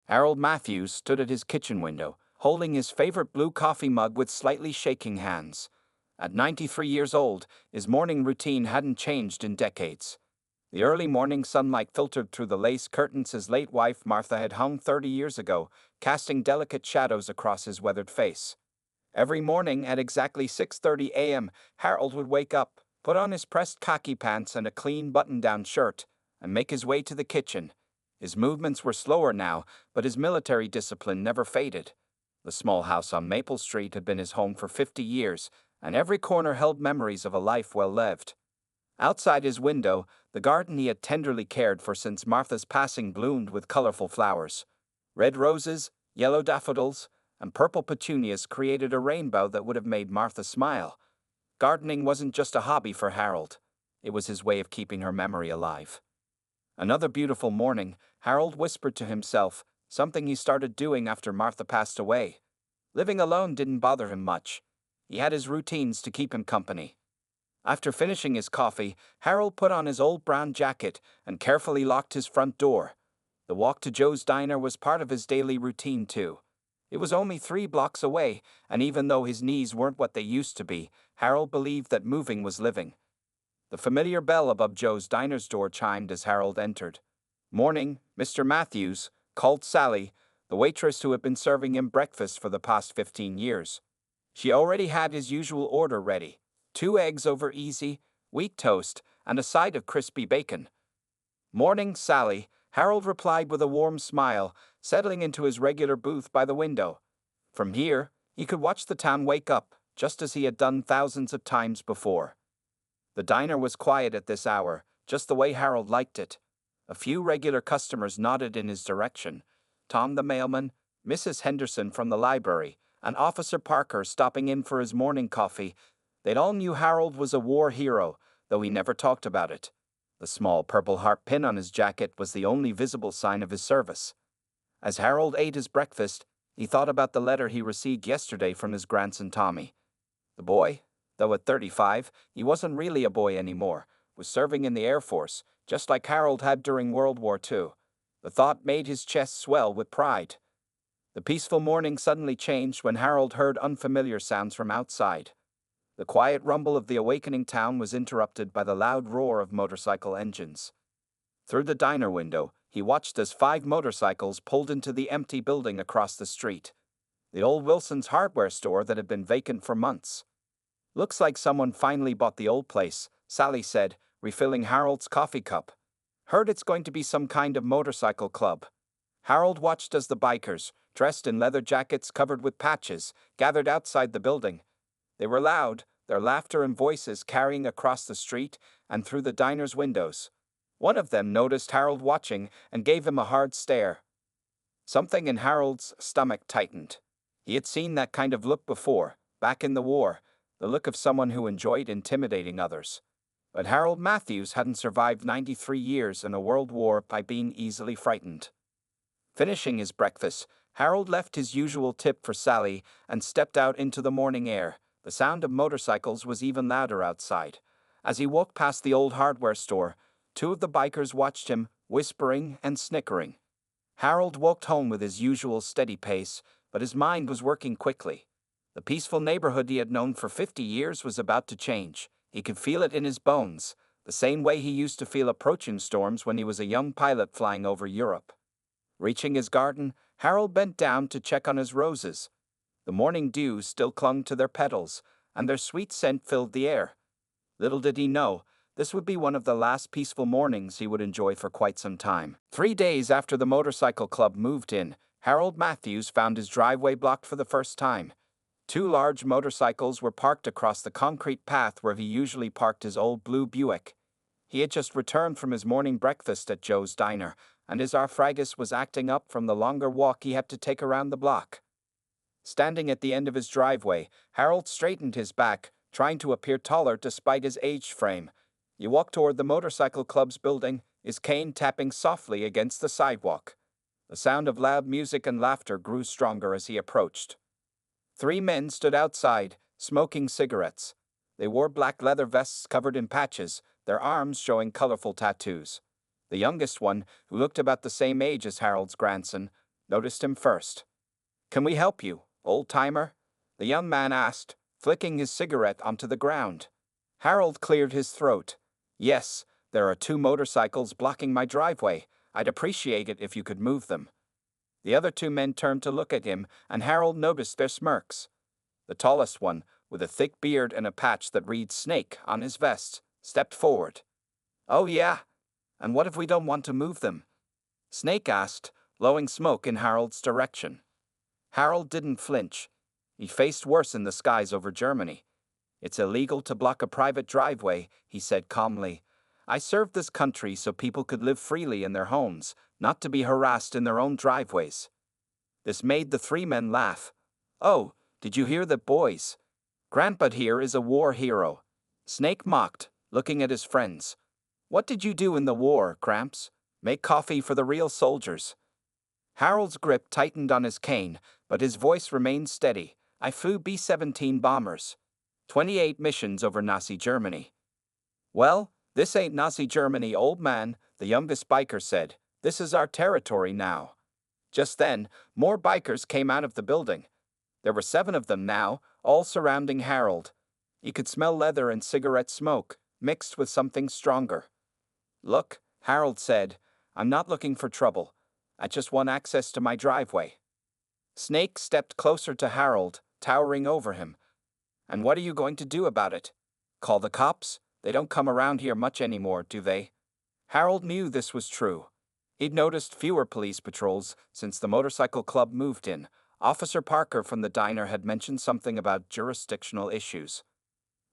Harold Matthews stood at his kitchen window, holding his favorite blue coffee mug with slightly shaking hands. At 93 years old, his morning routine hadn't changed in decades. The early morning sunlight filtered through the lace curtains his late wife Martha had hung 30 years ago, casting delicate shadows across his weathered face. Every morning at exactly 6:30 a.m., Harold would wake up, put on his pressed khaki pants and a clean button-down shirt, and make his way to the kitchen. His movements were slower now, but his military discipline never faded. The small house on Maple Street had been his home for 50 years, and every corner held memories of a life well lived. Outside his window, the garden he had tenderly cared for since Martha's passing bloomed with colorful flowers. Red roses, yellow daffodils, and purple petunias created a rainbow that would have made Martha smile. Gardening wasn't just a hobby for Harold. It was his way of keeping her memory alive. Another beautiful morning, Harold whispered to himself, something he started doing after Martha passed away. Living alone didn't bother him much. He had his routines to keep him company. After finishing his coffee, Harold put on his old brown jacket and carefully locked his front door. The walk to Joe's Diner was part of his daily routine too. It was only 3 blocks away, and even though his knees weren't what they used to be, Harold believed that moving was living. The familiar bell above Joe's Diner's door chimed as Harold entered. "Morning, Mr. Matthews," called Sally, the waitress who had been serving him breakfast for the past 15 years. She already had his usual order ready: 2 eggs over easy, wheat toast, and a side of crispy bacon. "Morning, Sally," Harold replied with a warm smile, settling into his regular booth by the window. From here, he could watch the town wake up, just as he had done thousands of times before. The diner was quiet at this hour, just the way Harold liked it. A few regular customers nodded in his direction: Tom the mailman, Mrs. Henderson from the library, and Officer Parker stopping in for his morning coffee. They all knew Harold was a war hero, though he never talked about it. The small purple heart pin on his jacket was the only visible sign of his service. As Harold ate his breakfast, he thought about the letter he received yesterday from his grandson Tommy. The boy, though at 35, he wasn't really a boy anymore, was serving in the Air Force, just like Harold had during World War II. The thought made his chest swell with pride. The peaceful morning suddenly changed when Harold heard unfamiliar sounds from outside. The quiet rumble of the awakening town was interrupted by the loud roar of motorcycle engines. Through the diner window, he watched as 5 motorcycles pulled into the empty building across the street. The old Wilson's hardware store that had been vacant for months. "Looks like someone finally bought the old place," Sally said, refilling Harold's coffee cup. "Heard it's going to be some kind of motorcycle club." Harold watched as the bikers, dressed in leather jackets covered with patches, gathered outside the building. They were loud, their laughter and voices carrying across the street and through the diner's windows. One of them noticed Harold watching and gave him a hard stare. Something in Harold's stomach tightened. He had seen that kind of look before, back in the war, the look of someone who enjoyed intimidating others. But Harold Matthews hadn't survived 93 years in a world war by being easily frightened. Finishing his breakfast, Harold left his usual tip for Sally and stepped out into the morning air. The sound of motorcycles was even louder outside. As he walked past the old hardware store, 2 of the bikers watched him, whispering and snickering. Harold walked home with his usual steady pace, but his mind was working quickly. The peaceful neighborhood he had known for 50 years was about to change. He could feel it in his bones, the same way he used to feel approaching storms when he was a young pilot flying over Europe. Reaching his garden, Harold bent down to check on his roses. The morning dew still clung to their petals, and their sweet scent filled the air. Little did he know, this would be one of the last peaceful mornings he would enjoy for quite some time. 3 days after the motorcycle club moved in, Harold Matthews found his driveway blocked for the first time. 2 large motorcycles were parked across the concrete path where he usually parked his old blue Buick. He had just returned from his morning breakfast at Joe's Diner, and his arthritis was acting up from the longer walk he had to take around the block. Standing at the end of his driveway, Harold straightened his back, trying to appear taller despite his aged frame. He walked toward the motorcycle club's building, his cane tapping softly against the sidewalk. The sound of loud music and laughter grew stronger as he approached. 3 men stood outside, smoking cigarettes. They wore black leather vests covered in patches, their arms showing colorful tattoos. The youngest one, who looked about the same age as Harold's grandson, noticed him first. "Can we help you, old-timer?" the young man asked, flicking his cigarette onto the ground. Harold cleared his throat. "Yes, there are 2 motorcycles blocking my driveway. I'd appreciate it if you could move them." The other 2 men turned to look at him, and Harold noticed their smirks. The tallest one, with a thick beard and a patch that reads Snake on his vest, stepped forward. "Oh yeah? And what if we don't want to move them?" Snake asked, blowing smoke in Harold's direction. Harold didn't flinch. He faced worse in the skies over Germany. "It's illegal to block a private driveway," he said calmly. "I served this country so people could live freely in their homes, not to be harassed in their own driveways." This made the 3 men laugh. "Oh, did you hear that, boys? Grandpa here is a war hero." Snake mocked, looking at his friends. "What did you do in the war, Gramps? Make coffee for the real soldiers." Harold's grip tightened on his cane, but his voice remained steady. "I flew B-17 bombers. 28 missions over Nazi Germany." "Well, this ain't Nazi Germany, old man," the youngest biker said. "This is our territory now." Just then, more bikers came out of the building. There were 7 of them now, all surrounding Harold. He could smell leather and cigarette smoke, mixed with something stronger. "Look," Harold said, "I'm not looking for trouble. I just want access to my driveway." Snake stepped closer to Harold, towering over him. "And what are you going to do about it? Call the cops? They don't come around here much anymore, do they?" Harold knew this was true. He'd noticed fewer police patrols since the motorcycle club moved in. Officer Parker from the diner had mentioned something about jurisdictional issues.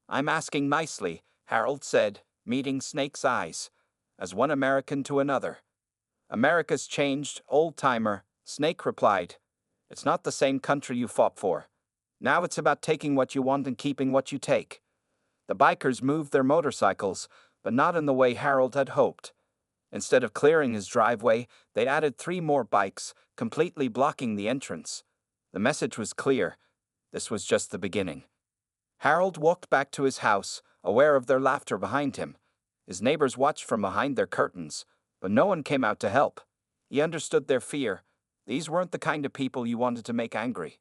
"I'm asking nicely," Harold said, meeting Snake's eyes, as one American to another. "America's changed, old-timer," Snake replied. "It's not the same country you fought for. Now it's about taking what you want and keeping what you take." The bikers moved their motorcycles, but not in the way Harold had hoped. Instead of clearing his driveway, they added 3 more bikes, completely blocking the entrance. The message was clear. This was just the beginning. Harold walked back to his house, aware of their laughter behind him. His neighbors watched from behind their curtains, but no one came out to help. He understood their fear. These weren't the kind of people you wanted to make angry.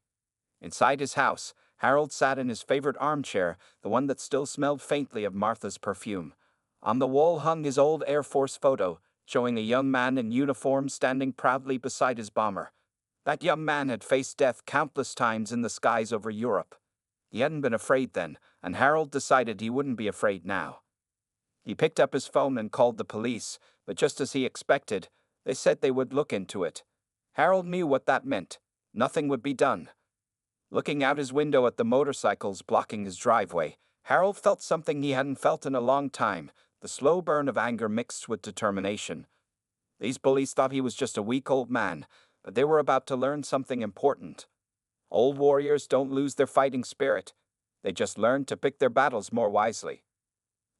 Inside his house, Harold sat in his favorite armchair, the one that still smelled faintly of Martha's perfume. On the wall hung his old Air Force photo, showing a young man in uniform standing proudly beside his bomber. That young man had faced death countless times in the skies over Europe. He hadn't been afraid then, and Harold decided he wouldn't be afraid now. He picked up his phone and called the police, but just as he expected, they said they would look into it. Harold knew what that meant. Nothing would be done. Looking out his window at the motorcycles blocking his driveway, Harold felt something he hadn't felt in a long time, the slow burn of anger mixed with determination. These bullies thought he was just a weak old man, but they were about to learn something important. Old warriors don't lose their fighting spirit. They just learn to pick their battles more wisely.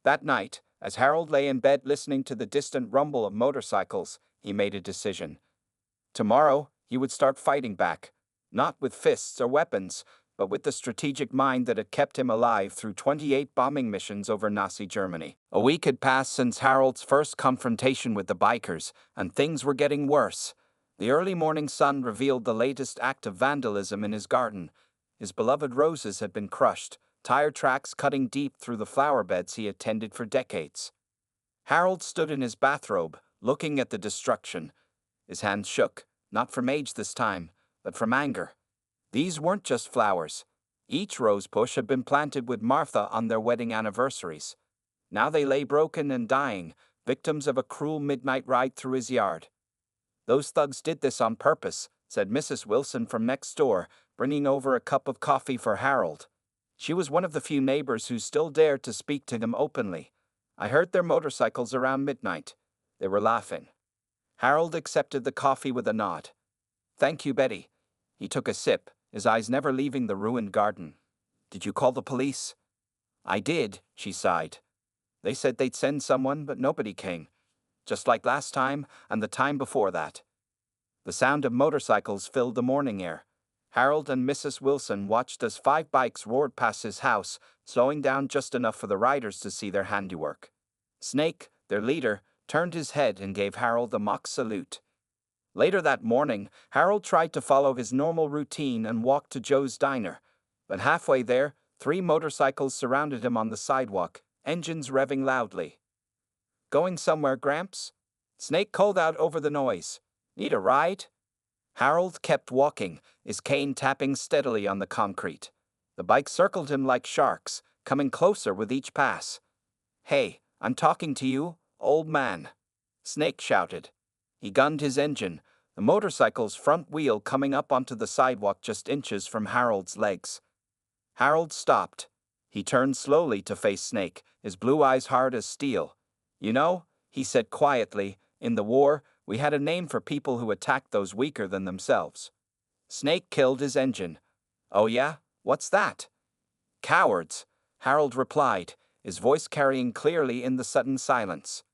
That night, as Harold lay in bed listening to the distant rumble of motorcycles, he made a decision. Tomorrow, he would start fighting back, not with fists or weapons, but with the strategic mind that had kept him alive through 28 bombing missions over Nazi Germany. A week had passed since Harold's first confrontation with the bikers, and things were getting worse. The early morning sun revealed the latest act of vandalism in his garden. His beloved roses had been crushed, tire tracks cutting deep through the flower beds he had tended for decades. Harold stood in his bathrobe, looking at the destruction. His hands shook, not from age this time, but from anger. These weren't just flowers. Each rose bush had been planted with Martha on their wedding anniversaries. Now they lay broken and dying, victims of a cruel midnight ride through his yard. "Those thugs did this on purpose," said Mrs. Wilson from next door, bringing over a cup of coffee for Harold. She was one of the few neighbors who still dared to speak to him openly. "I heard their motorcycles around midnight. They were laughing." Harold accepted the coffee with a nod. "Thank you, Betty." He took a sip, his eyes never leaving the ruined garden. "Did you call the police?" "I did," she sighed. "They said they'd send someone, but nobody came. Just like last time and the time before that." The sound of motorcycles filled the morning air. Harold and Mrs. Wilson watched as 5 bikes roared past his house, slowing down just enough for the riders to see their handiwork. Snake, their leader, turned his head and gave Harold a mock salute. Later that morning, Harold tried to follow his normal routine and walked to Joe's diner. But halfway there, 3 motorcycles surrounded him on the sidewalk, engines revving loudly. "Going somewhere, Gramps?" Snake called out over the noise. "Need a ride?" Harold kept walking, his cane tapping steadily on the concrete. The bikes circled him like sharks, coming closer with each pass. "Hey, I'm talking to you, old man," Snake shouted. He gunned his engine, the motorcycle's front wheel coming up onto the sidewalk just inches from Harold's legs. Harold stopped. He turned slowly to face Snake, his blue eyes hard as steel. "You know," he said quietly, "in the war, we had a name for people who attacked those weaker than themselves." Snake killed his engine. "Oh yeah? What's that?" "Cowards," Harold replied, his voice carrying clearly in the sudden silence.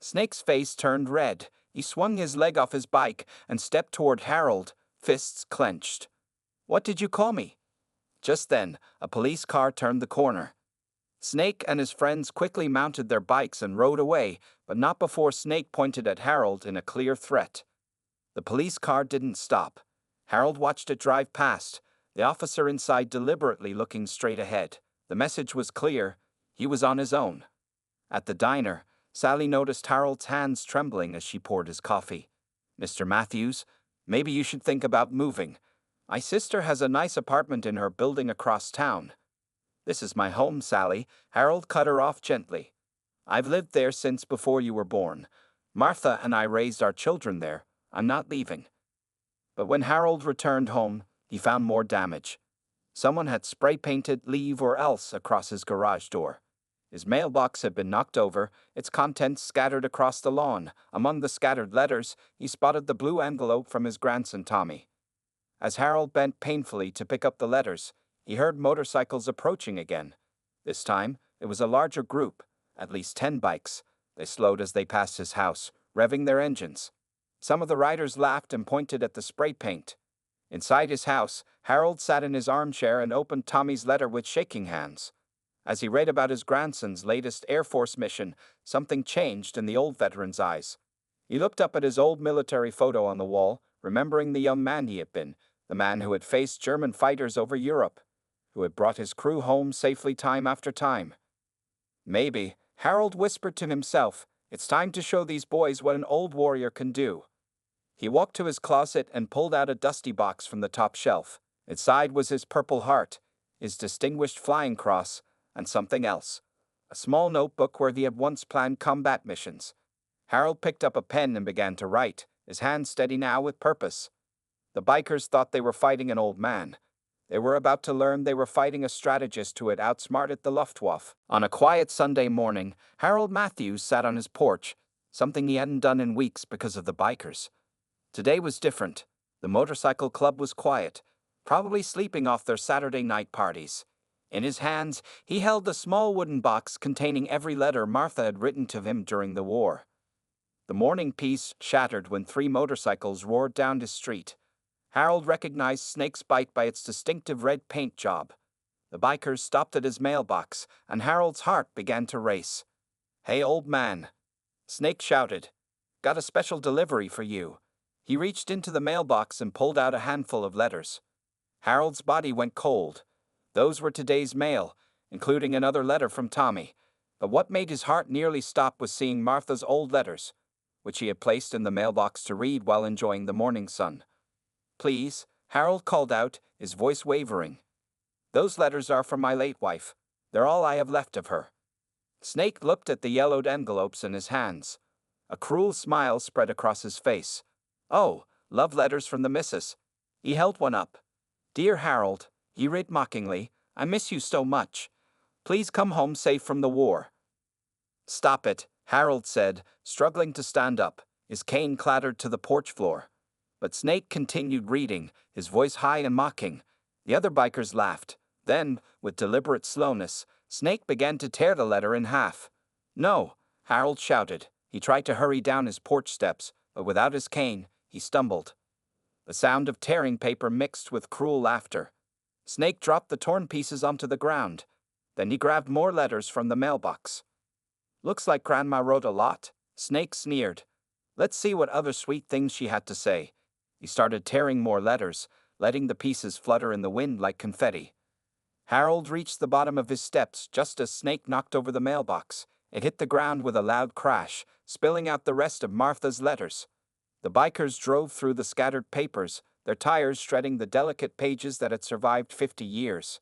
Snake's face turned red. He swung his leg off his bike and stepped toward Harold, fists clenched. "What did you call me?" Just then, a police car turned the corner. Snake and his friends quickly mounted their bikes and rode away, but not before Snake pointed at Harold in a clear threat. The police car didn't stop. Harold watched it drive past, the officer inside deliberately looking straight ahead. The message was clear. He was on his own. At the diner, Sally noticed Harold's hands trembling as she poured his coffee. "Mr. Matthews, maybe you should think about moving. My sister has a nice apartment in her building across town." "This is my home, Sally," Harold cut her off gently. "I've lived there since before you were born. Martha and I raised our children there. I'm not leaving." But when Harold returned home, he found more damage. Someone had spray-painted "Leave or Else" across his garage door. His mailbox had been knocked over, its contents scattered across the lawn. Among the scattered letters, he spotted the blue envelope from his grandson Tommy. As Harold bent painfully to pick up the letters, he heard motorcycles approaching again. This time, it was a larger group, at least 10 bikes. They slowed as they passed his house, revving their engines. Some of the riders laughed and pointed at the spray paint. Inside his house, Harold sat in his armchair and opened Tommy's letter with shaking hands. As he read about his grandson's latest Air Force mission, something changed in the old veteran's eyes. He looked up at his old military photo on the wall, remembering the young man he had been, the man who had faced German fighters over Europe, who had brought his crew home safely time after time. "Maybe," Harold whispered to himself, "it's time to show these boys what an old warrior can do." He walked to his closet and pulled out a dusty box from the top shelf. Inside was his Purple Heart, his Distinguished Flying Cross, and something else. A small notebook where he had once planned combat missions. Harold picked up a pen and began to write, his hand steady now with purpose. The bikers thought they were fighting an old man. They were about to learn they were fighting a strategist who had outsmarted the Luftwaffe. On a quiet Sunday morning, Harold Matthews sat on his porch, something he hadn't done in weeks because of the bikers. Today was different. The motorcycle club was quiet, probably sleeping off their Saturday night parties. In his hands, he held the small wooden box containing every letter Martha had written to him during the war. The morning peace shattered when 3 motorcycles roared down his street. Harold recognized Snake's bike by its distinctive red paint job. The bikers stopped at his mailbox, and Harold's heart began to race. "Hey, old man," Snake shouted. "Got a special delivery for you." He reached into the mailbox and pulled out a handful of letters. Harold's body went cold. Those were today's mail, including another letter from Tommy. But what made his heart nearly stop was seeing Martha's old letters, which he had placed in the mailbox to read while enjoying the morning sun. "Please," Harold called out, his voice wavering. "Those letters are from my late wife. They're all I have left of her." Snake looked at the yellowed envelopes in his hands. A cruel smile spread across his face. "Oh, love letters from the missus." He held one up. "Dear Harold," he read mockingly, "I miss you so much. Please come home safe from the war." "Stop it," Harold said, struggling to stand up. His cane clattered to the porch floor. But Snake continued reading, his voice high and mocking. The other bikers laughed. Then, with deliberate slowness, Snake began to tear the letter in half. "No," Harold shouted. He tried to hurry down his porch steps, but without his cane, he stumbled. The sound of tearing paper mixed with cruel laughter. Snake dropped the torn pieces onto the ground. Then he grabbed more letters from the mailbox. "Looks like Grandma wrote a lot," Snake sneered. Let's see what other sweet things she had to say. He started tearing more letters, letting the pieces flutter in the wind like confetti. Harold reached the bottom of his steps just as Snake knocked over the mailbox. It hit the ground with a loud crash, spilling out the rest of Martha's letters. The bikers drove through the scattered papers, their tires shredding the delicate pages that had survived 50 years.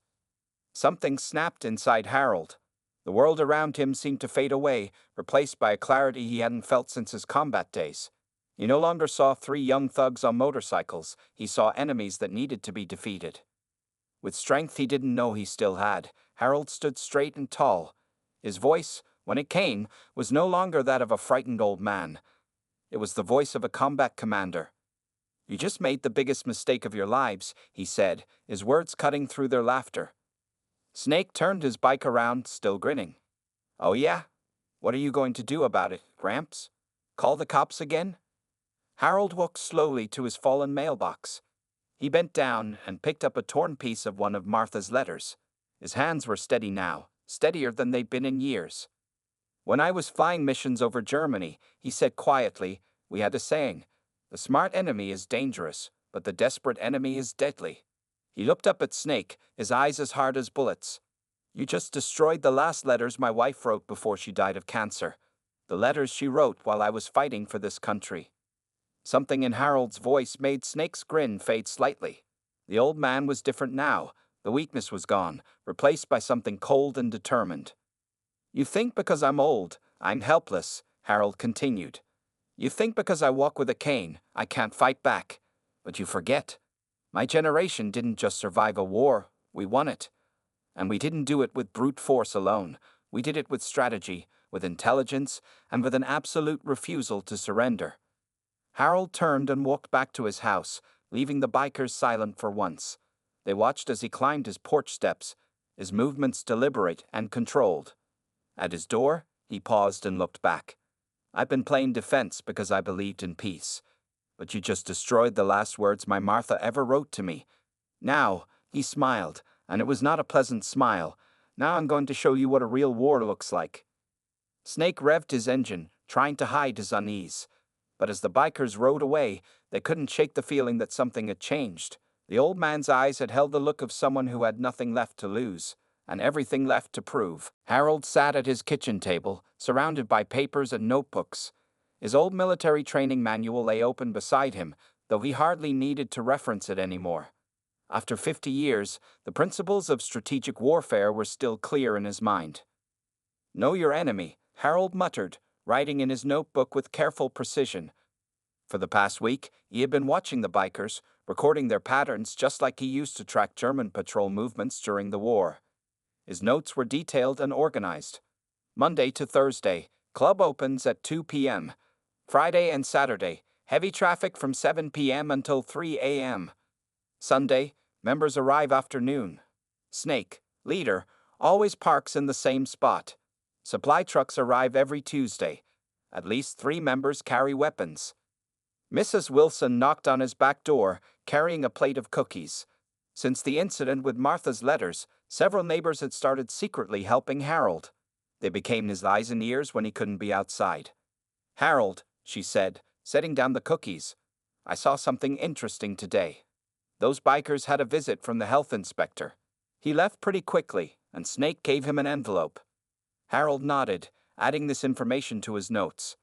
Something snapped inside Harold. The world around him seemed to fade away, replaced by a clarity he hadn't felt since his combat days. He no longer saw three young thugs on motorcycles, he saw enemies that needed to be defeated. With strength he didn't know he still had, Harold stood straight and tall. His voice, when it came, was no longer that of a frightened old man. It was the voice of a combat commander. "You just made the biggest mistake of your lives," he said, his words cutting through their laughter. Snake turned his bike around, still grinning. "Oh yeah? What are you going to do about it, Gramps? Call the cops again?" Harold walked slowly to his fallen mailbox. He bent down and picked up a torn piece of one of Martha's letters. His hands were steady now, steadier than they'd been in years. "When I was flying missions over Germany," he said quietly, "we had a saying, 'The smart enemy is dangerous, but the desperate enemy is deadly.'" He looked up at Snake, his eyes as hard as bullets. "You just destroyed the last letters my wife wrote before she died of cancer. The letters she wrote while I was fighting for this country." Something in Harold's voice made Snake's grin fade slightly. The old man was different now. The weakness was gone, replaced by something cold and determined. "You think because I'm old, I'm helpless," Harold continued. "You think because I walk with a cane, I can't fight back. But you forget. My generation didn't just survive a war, we won it. And we didn't do it with brute force alone. We did it with strategy, with intelligence, and with an absolute refusal to surrender." Harold turned and walked back to his house, leaving the bikers silent for once. They watched as he climbed his porch steps, his movements deliberate and controlled. At his door, he paused and looked back. "I've been playing defense because I believed in peace. But you just destroyed the last words my Martha ever wrote to me. Now," he smiled, and it was not a pleasant smile, "now I'm going to show you what a real war looks like." Snake revved his engine, trying to hide his unease. But as the bikers rode away, they couldn't shake the feeling that something had changed. The old man's eyes had held the look of someone who had nothing left to lose, and everything left to prove. Harold sat at his kitchen table, surrounded by papers and notebooks. His old military training manual lay open beside him, though he hardly needed to reference it anymore. After 50 years, the principles of strategic warfare were still clear in his mind. "Know your enemy," Harold muttered, writing in his notebook with careful precision. For the past week, he had been watching the bikers, recording their patterns just like he used to track German patrol movements during the war. His notes were detailed and organized. Monday to Thursday, club opens at 2 p.m. Friday and Saturday, heavy traffic from 7 p.m. until 3 a.m. Sunday, members arrive afternoon. Snake, leader, always parks in the same spot. Supply trucks arrive every Tuesday. At least 3 members carry weapons. Mrs. Wilson knocked on his back door, carrying a plate of cookies. Since the incident with Martha's letters, several neighbors had started secretly helping Harold. They became his eyes and ears when he couldn't be outside. "Harold," she said, setting down the cookies, "I saw something interesting today. Those bikers had a visit from the health inspector. He left pretty quickly, and Snake gave him an envelope." Harold nodded, adding this information to his notes.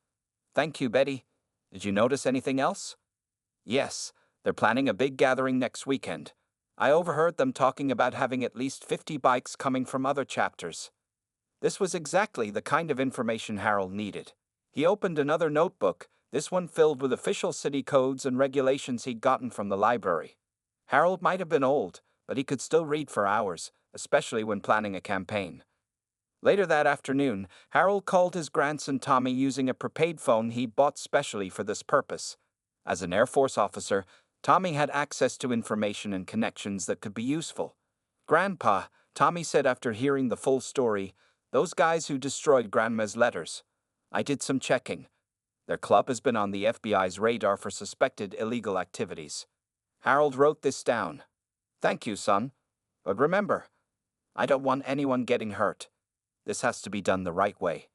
"Thank you, Betty. Did you notice anything else?" "Yes, they're planning a big gathering next weekend. I overheard them talking about having at least 50 bikes coming from other chapters." This was exactly the kind of information Harold needed. He opened another notebook, this one filled with official city codes and regulations he'd gotten from the library. Harold might have been old, but he could still read for hours, especially when planning a campaign. Later that afternoon, Harold called his grandson Tommy using a prepaid phone he bought specially for this purpose. As an Air Force officer, Tommy had access to information and connections that could be useful. "Grandpa," Tommy said after hearing the full story, "those guys who destroyed Grandma's letters. I did some checking. Their club has been on the FBI's radar for suspected illegal activities." Harold wrote this down. "Thank you, son. But remember, I don't want anyone getting hurt. This has to be done the right way."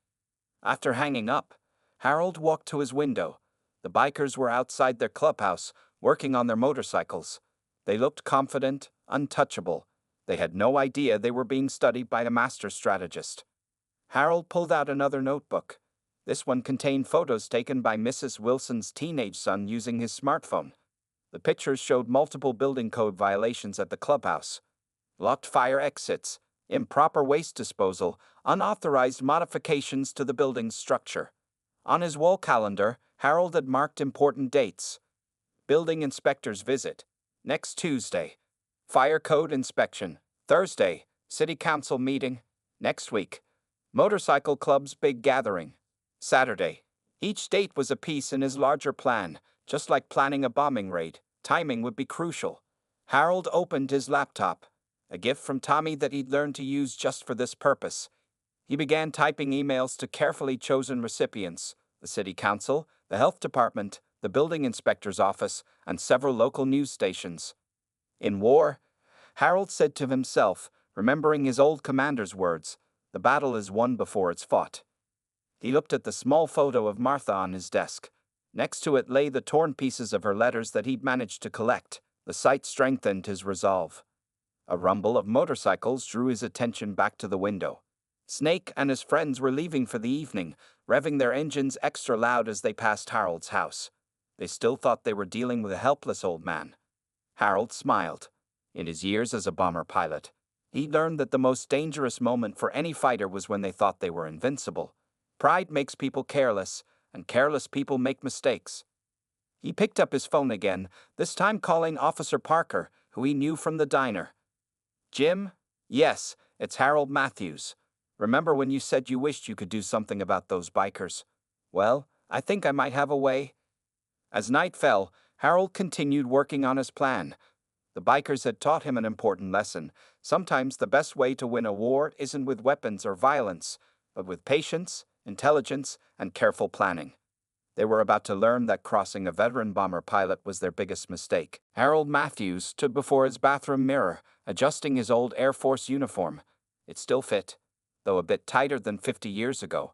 After hanging up, Harold walked to his window. The bikers were outside their clubhouse, working on their motorcycles. They looked confident, untouchable. They had no idea they were being studied by a master strategist. Harold pulled out another notebook. This one contained photos taken by Mrs. Wilson's teenage son using his smartphone. The pictures showed multiple building code violations at the clubhouse: locked fire exits, improper waste disposal, unauthorized modifications to the building's structure. On his wall calendar, Harold had marked important dates: building inspector's visit, next Tuesday; fire code inspection, Thursday; city council meeting, next week; motorcycle club's big gathering, Saturday. Each date was a piece in his larger plan. Just like planning a bombing raid, timing would be crucial. Harold opened his laptop, a gift from Tommy that he'd learned to use just for this purpose. He began typing emails to carefully chosen recipients: the city council, the health department, the building inspector's office, and several local news stations. In war, Harold said to himself, remembering his old commander's words, the battle is won before it's fought. He looked at the small photo of Martha on his desk. Next to it lay the torn pieces of her letters that he'd managed to collect. The sight strengthened his resolve. A rumble of motorcycles drew his attention back to the window. Snake and his friends were leaving for the evening, revving their engines extra loud as they passed Harold's house. They still thought they were dealing with a helpless old man. Harold smiled. In his years as a bomber pilot, he'd learned that the most dangerous moment for any fighter was when they thought they were invincible. Pride makes people careless, and careless people make mistakes. He picked up his phone again, this time calling Officer Parker, who he knew from the diner. Jim? Yes, it's Harold Matthews. Remember when you said you wished you could do something about those bikers? Well, I think I might have a way. As night fell, Harold continued working on his plan. The bikers had taught him an important lesson. Sometimes the best way to win a war isn't with weapons or violence, but with patience, intelligence, and careful planning. They were about to learn that crossing a veteran bomber pilot was their biggest mistake. Harold Matthews stood before his bathroom mirror, adjusting his old Air Force uniform. It still fit, though a bit tighter than 50 years ago.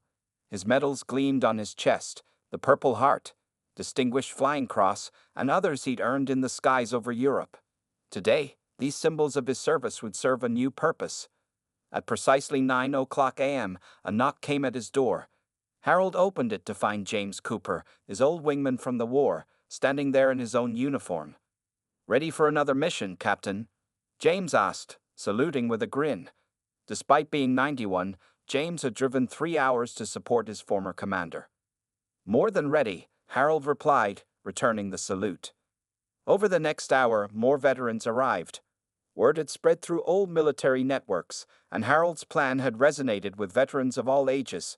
His medals gleamed on his chest: the Purple Heart, Distinguished Flying Cross, and others he'd earned in the skies over Europe. Today, these symbols of his service would serve a new purpose. At precisely 9:00 a.m., a knock came at his door. Harold opened it to find James Cooper, his old wingman from the war, standing there in his own uniform. "Ready for another mission, Captain?" James asked, saluting with a grin. Despite being 91, James had driven 3 hours to support his former commander. "More than ready," Harold replied, returning the salute. Over the next hour, more veterans arrived. Word had spread through old military networks, and Harold's plan had resonated with veterans of all ages: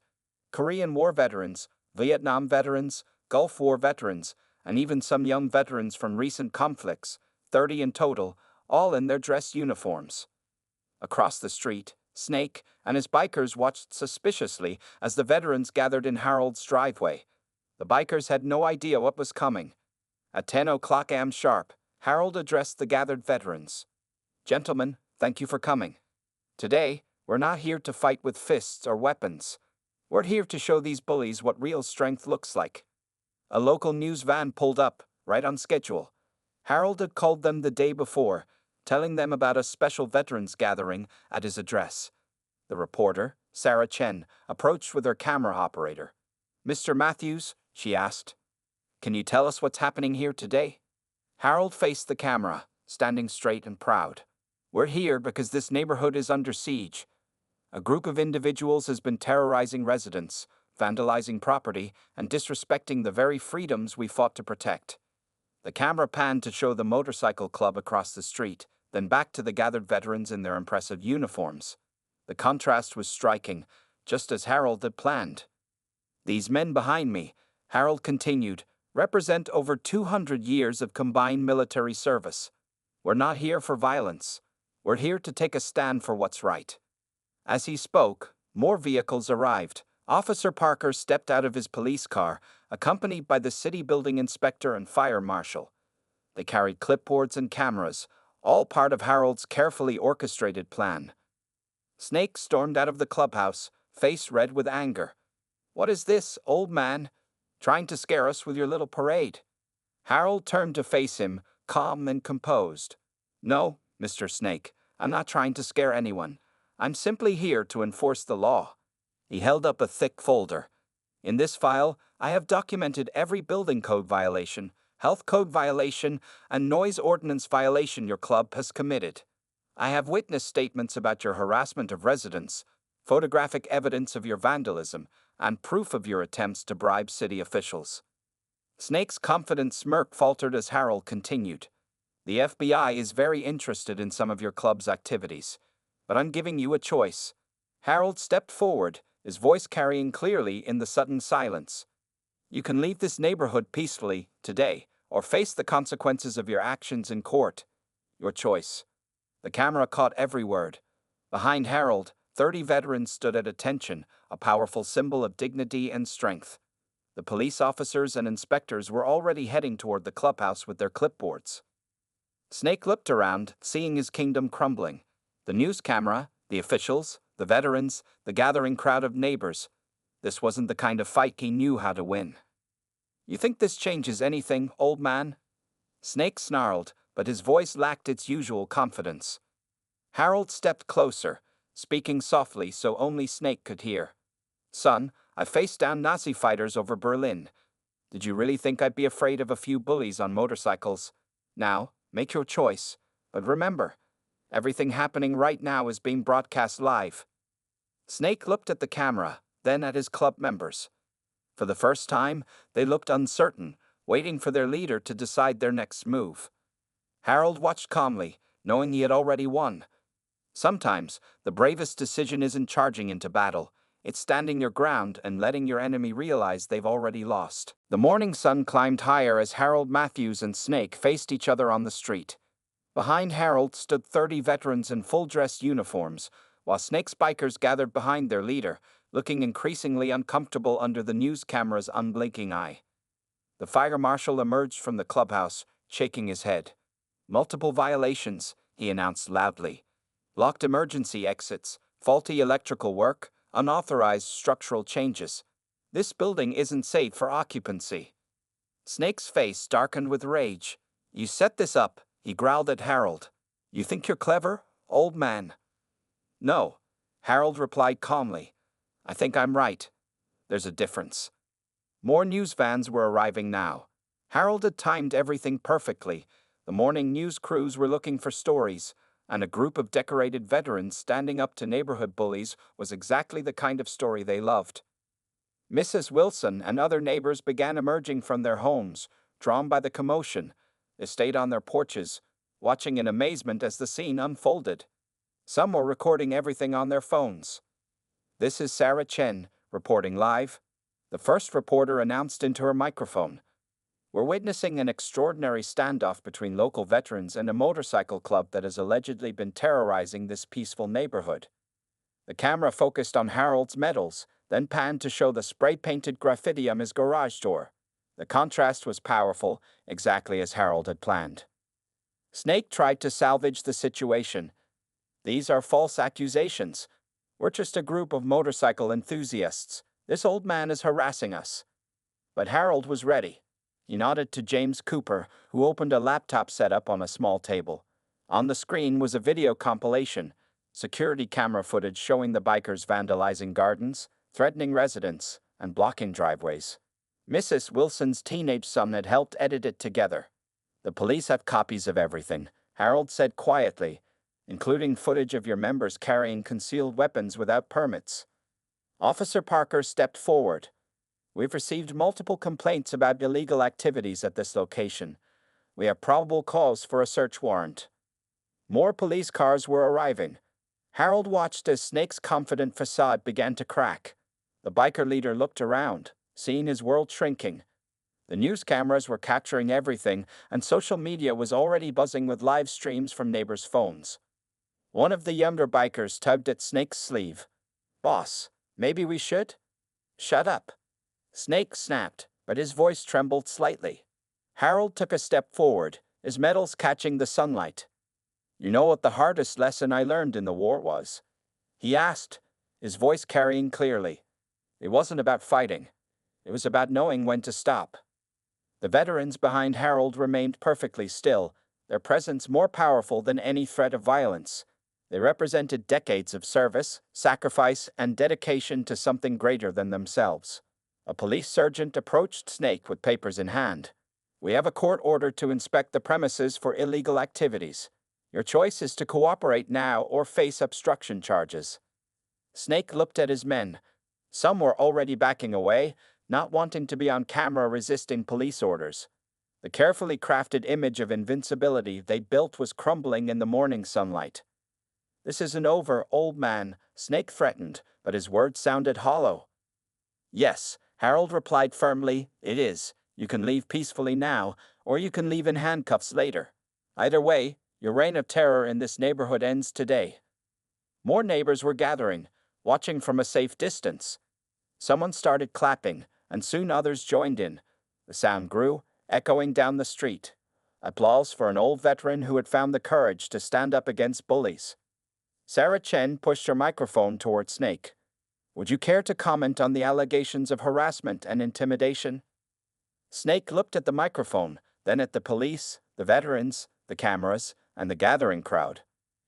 Korean War veterans, Vietnam veterans, Gulf War veterans, and even some young veterans from recent conflicts, 30 in total, all in their dress uniforms. Across the street, Snake and his bikers watched suspiciously as the veterans gathered in Harold's driveway. The bikers had no idea what was coming. At 10:00 a.m. sharp, Harold addressed the gathered veterans. "Gentlemen, thank you for coming. Today, we're not here to fight with fists or weapons. We're here to show these bullies what real strength looks like." A local news van pulled up, right on schedule. Harold had called them the day before, telling them about a special veterans gathering at his address. The reporter, Sarah Chen, approached with her camera operator. "Mr. Matthews," she asked, "can you tell us what's happening here today?" Harold faced the camera, standing straight and proud. "We're here because this neighborhood is under siege. A group of individuals has been terrorizing residents, vandalizing property, and disrespecting the very freedoms we fought to protect." The camera panned to show the motorcycle club across the street, then back to the gathered veterans in their impressive uniforms. The contrast was striking, just as Harold had planned. "These men behind me," Harold continued, "represent over 200 years of combined military service. We're not here for violence. We're here to take a stand for what's right." As he spoke, more vehicles arrived. Officer Parker stepped out of his police car, accompanied by the city building inspector and fire marshal. They carried clipboards and cameras, all part of Harold's carefully orchestrated plan. Snake stormed out of the clubhouse, face red with anger. "What is this, old man?" Trying to scare us with your little parade. Harold turned to face him, calm and composed. No, Mr. Snake, I'm not trying to scare anyone. I'm simply here to enforce the law. He held up a thick folder. In this file, I have documented every building code violation, health code violation, and noise ordinance violation your club has committed. I have witness statements about your harassment of residents, photographic evidence of your vandalism, and proof of your attempts to bribe city officials. Snake's confident smirk faltered as Harold continued. The FBI is very interested in some of your club's activities, but I'm giving you a choice. Harold stepped forward, his voice carrying clearly in the sudden silence. You can leave this neighborhood peacefully today, or face the consequences of your actions in court. Your choice. The camera caught every word. Behind Harold, 30 veterans stood at attention, a powerful symbol of dignity and strength. The police officers and inspectors were already heading toward the clubhouse with their clipboards. Snake looked around, seeing his kingdom crumbling. The news camera, the officials, the veterans, the gathering crowd of neighbors. This wasn't the kind of fight he knew how to win. You think this changes anything, old man? Snake snarled, but his voice lacked its usual confidence. Harold stepped closer, speaking softly so only Snake could hear. Son, I faced down Nazi fighters over Berlin. Did you really think I'd be afraid of a few bullies on motorcycles? Now, make your choice. But remember, everything happening right now is being broadcast live. Snake looked at the camera, then at his club members. For the first time, they looked uncertain, waiting for their leader to decide their next move. Harold watched calmly, knowing he had already won. Sometimes, the bravest decision isn't charging into battle. It's standing your ground and letting your enemy realize they've already lost. The morning sun climbed higher as Harold Matthews and Snake faced each other on the street. Behind Harold stood 30 veterans in full-dress uniforms, while Snake's bikers gathered behind their leader, looking increasingly uncomfortable under the news camera's unblinking eye. The fire marshal emerged from the clubhouse, shaking his head. Multiple violations, he announced loudly. Locked emergency exits, faulty electrical work, unauthorized structural changes. This building isn't safe for occupancy. Snake's face darkened with rage. You set this up, he growled at Harold. You think you're clever, old man? No, Harold replied calmly. I think I'm right. There's a difference. More news vans were arriving now. Harold had timed everything perfectly. The morning news crews were looking for stories, and a group of decorated veterans standing up to neighborhood bullies was exactly the kind of story they loved. Mrs. Wilson and other neighbors began emerging from their homes, drawn by the commotion. They stayed on their porches, watching in amazement as the scene unfolded. Some were recording everything on their phones. This is Sarah Chen, reporting live. The first reporter announced into her microphone. We're witnessing an extraordinary standoff between local veterans and a motorcycle club that has allegedly been terrorizing this peaceful neighborhood. The camera focused on Harold's medals, then panned to show the spray-painted graffiti on his garage door. The contrast was powerful, exactly as Harold had planned. Snake tried to salvage the situation. These are false accusations. We're just a group of motorcycle enthusiasts. This old man is harassing us. But Harold was ready. He nodded to James Cooper, who opened a laptop setup on a small table. On the screen was a video compilation, security camera footage showing the bikers vandalizing gardens, threatening residents, and blocking driveways. Mrs. Wilson's teenage son had helped edit it together. The police have copies of everything, Harold said quietly, including footage of your members carrying concealed weapons without permits. Officer Parker stepped forward. We've received multiple complaints about illegal activities at this location. We have probable cause for a search warrant. More police cars were arriving. Harold watched as Snake's confident facade began to crack. The biker leader looked around, seeing his world shrinking. The news cameras were capturing everything, and social media was already buzzing with live streams from neighbors' phones. One of the younger bikers tugged at Snake's sleeve. Boss, maybe we should? Shut up. Snake snapped, but his voice trembled slightly. Harold took a step forward, his medals catching the sunlight. You know what the hardest lesson I learned in the war was? He asked, his voice carrying clearly. It wasn't about fighting. It was about knowing when to stop. The veterans behind Harold remained perfectly still, their presence more powerful than any threat of violence. They represented decades of service, sacrifice, and dedication to something greater than themselves. A police sergeant approached Snake with papers in hand. "We have a court order to inspect the premises for illegal activities. Your choice is to cooperate now or face obstruction charges." Snake looked at his men. Some were already backing away, not wanting to be on camera resisting police orders. The carefully crafted image of invincibility they built was crumbling in the morning sunlight. "This isn't over, old man," Snake threatened, but his words sounded hollow. "Yes," Harold replied firmly, "it is. You can leave peacefully now, or you can leave in handcuffs later. Either way, your reign of terror in this neighborhood ends today." More neighbors were gathering, watching from a safe distance. Someone started clapping, and soon others joined in. The sound grew, echoing down the street. Applause for an old veteran who had found the courage to stand up against bullies. Sarah Chen pushed her microphone toward Snake. "Would you care to comment on the allegations of harassment and intimidation?" Snake looked at the microphone, then at the police, the veterans, the cameras, and the gathering crowd.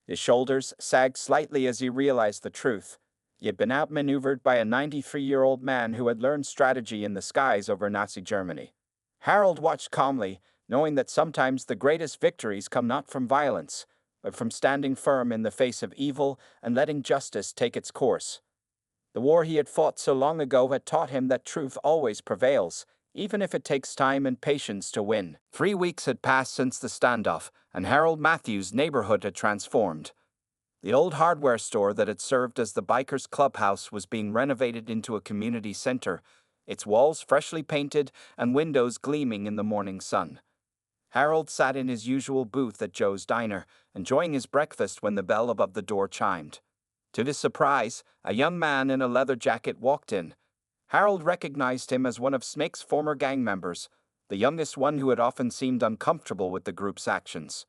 His shoulders sagged slightly as he realized the truth. He had been outmaneuvered by a 93-year-old man who had learned strategy in the skies over Nazi Germany. Harold watched calmly, knowing that sometimes the greatest victories come not from violence, but from standing firm in the face of evil and letting justice take its course. The war he had fought so long ago had taught him that truth always prevails, even if it takes time and patience to win. 3 weeks had passed since the standoff, and Harold Matthews' neighborhood had transformed. The old hardware store that had served as the bikers' clubhouse was being renovated into a community center, its walls freshly painted and windows gleaming in the morning sun. Harold sat in his usual booth at Joe's Diner, enjoying his breakfast when the bell above the door chimed. To his surprise, a young man in a leather jacket walked in. Harold recognized him as one of Snake's former gang members, the youngest one who had often seemed uncomfortable with the group's actions.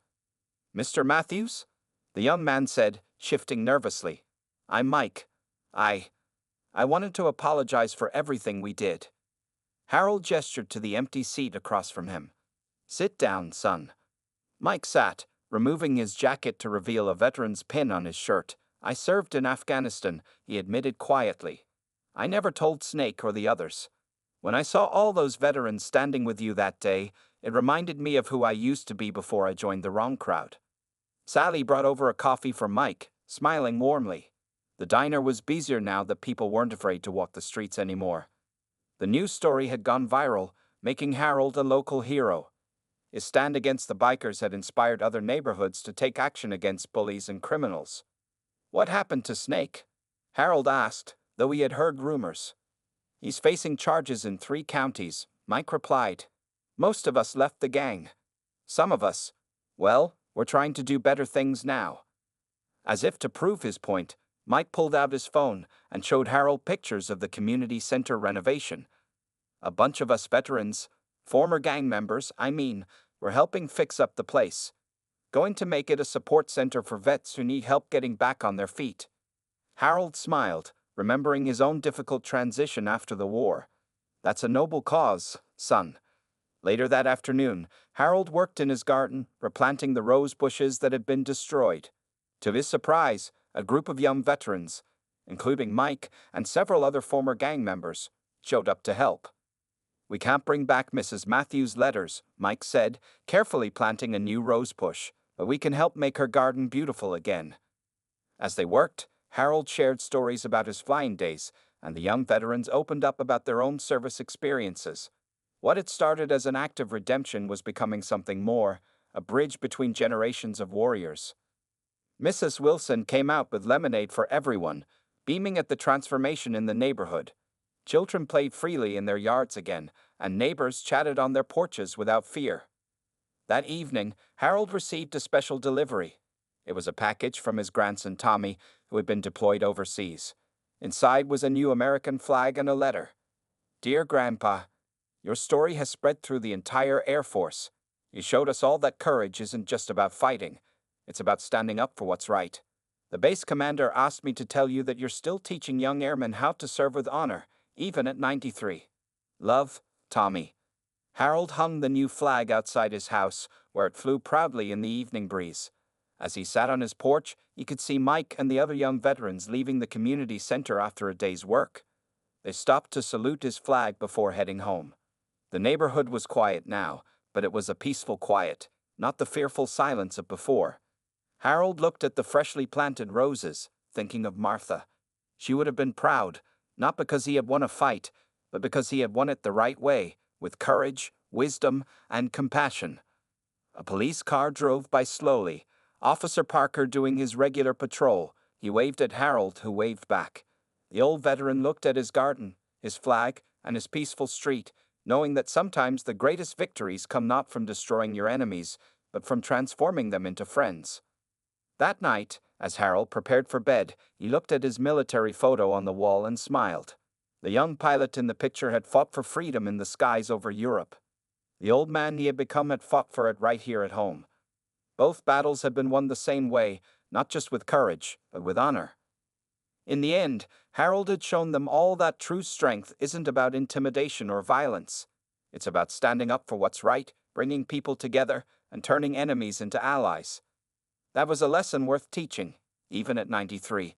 "Mr. Matthews?" the young man said, shifting nervously. "I'm Mike. I wanted to apologize for everything we did." Harold gestured to the empty seat across from him. "Sit down, son." Mike sat, removing his jacket to reveal a veteran's pin on his shirt. "I served in Afghanistan," he admitted quietly. "I never told Snake or the others. When I saw all those veterans standing with you that day, it reminded me of who I used to be before I joined the wrong crowd." Sally brought over a coffee for Mike, smiling warmly. The diner was busier now that people weren't afraid to walk the streets anymore. The news story had gone viral, making Harold a local hero. His stand against the bikers had inspired other neighborhoods to take action against bullies and criminals. "What happened to Snake?" Harold asked, though he had heard rumors. "He's facing charges in 3 counties, Mike replied. "Most of us left the gang. Some of us, well, we're trying to do better things now." As if to prove his point, Mike pulled out his phone and showed Harold pictures of the community center renovation. "A bunch of us veterans, former gang members, were helping fix up the place. Going to make it a support center for vets who need help getting back on their feet." Harold smiled, remembering his own difficult transition after the war. "That's a noble cause, son." Later that afternoon, Harold worked in his garden, replanting the rose bushes that had been destroyed. To his surprise, a group of young veterans, including Mike and several other former gang members, showed up to help. "We can't bring back Mrs. Matthews' letters," Mike said, carefully planting a new rose bush, "but we can help make her garden beautiful again." As they worked, Harold shared stories about his flying days, and the young veterans opened up about their own service experiences. What had started as an act of redemption was becoming something more, a bridge between generations of warriors. Mrs. Wilson came out with lemonade for everyone, beaming at the transformation in the neighborhood. Children played freely in their yards again, and neighbors chatted on their porches without fear. That evening, Harold received a special delivery. It was a package from his grandson Tommy, who had been deployed overseas. Inside was a new American flag and a letter. "Dear Grandpa, your story has spread through the entire Air Force. You showed us all that courage isn't just about fighting. It's about standing up for what's right. The base commander asked me to tell you that you're still teaching young airmen how to serve with honor, even at 93. Love, Tommy. Harold hung the new flag outside his house, where it flew proudly in the evening breeze. As he sat on his porch, he could see Mike and the other young veterans leaving the community center after a day's work. They stopped to salute his flag before heading home. The neighborhood was quiet now, but it was a peaceful quiet, not the fearful silence of before. Harold looked at the freshly planted roses, thinking of Martha. She would have been proud, not because he had won a fight, but because he had won it the right way, with courage, wisdom, and compassion. A police car drove by slowly, Officer Parker doing his regular patrol. He waved at Harold, who waved back. The old veteran looked at his garden, his flag, and his peaceful street, knowing that sometimes the greatest victories come not from destroying your enemies, but from transforming them into friends. That night, as Harold prepared for bed, he looked at his military photo on the wall and smiled. The young pilot in the picture had fought for freedom in the skies over Europe. The old man he had become had fought for it right here at home. Both battles had been won the same way, not just with courage, but with honor. In the end, Harold had shown them all that true strength isn't about intimidation or violence. It's about standing up for what's right, bringing people together, and turning enemies into allies. That was a lesson worth teaching, even at 93.